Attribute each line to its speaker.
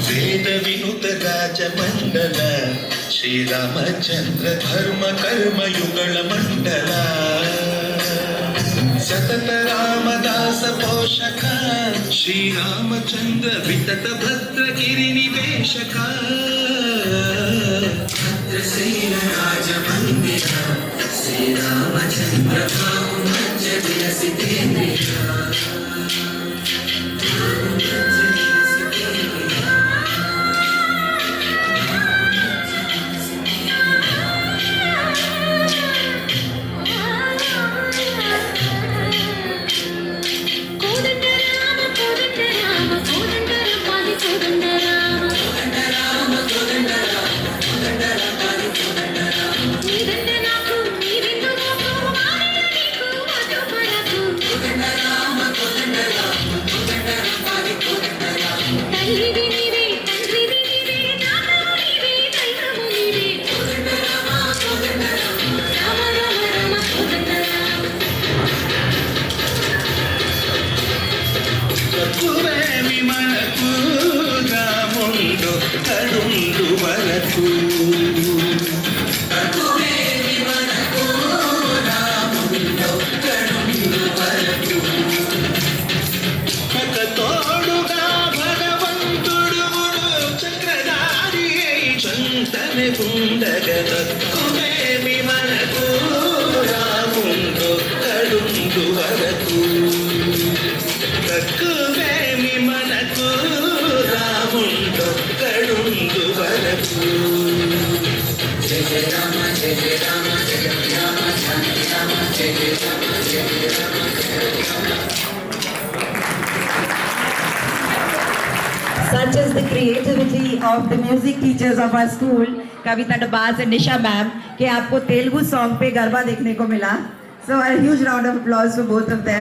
Speaker 1: वेद विनुत राजमंडल श्रीरामचंद्र धर्म कर्म युगल मंडल सतत रामदास पोषक श्रीरामचंद्र वितत भद्र गिरि निवेशक भद्रशैल राज मंदिर श्रीरामचंद्र बाहुमध्य विलसितेन्द्रिया తక్కువేమి మనకు రాముండు కడుండు వరకు తక్కువేమి మనకు రాముండు కడుండు వరకు జయ జయ రామ జయ జయ రామ జయ రామ శాంతి రామ జయ జయ రామ జయ జయ రామ జయ Rama.
Speaker 2: Such is the creativity of the music teachers of our school, Kavita Dabas and Nisha ma'am, कि आपको तेलुगु song पे गरबा देखने को मिला. So a huge round of applause for both of them.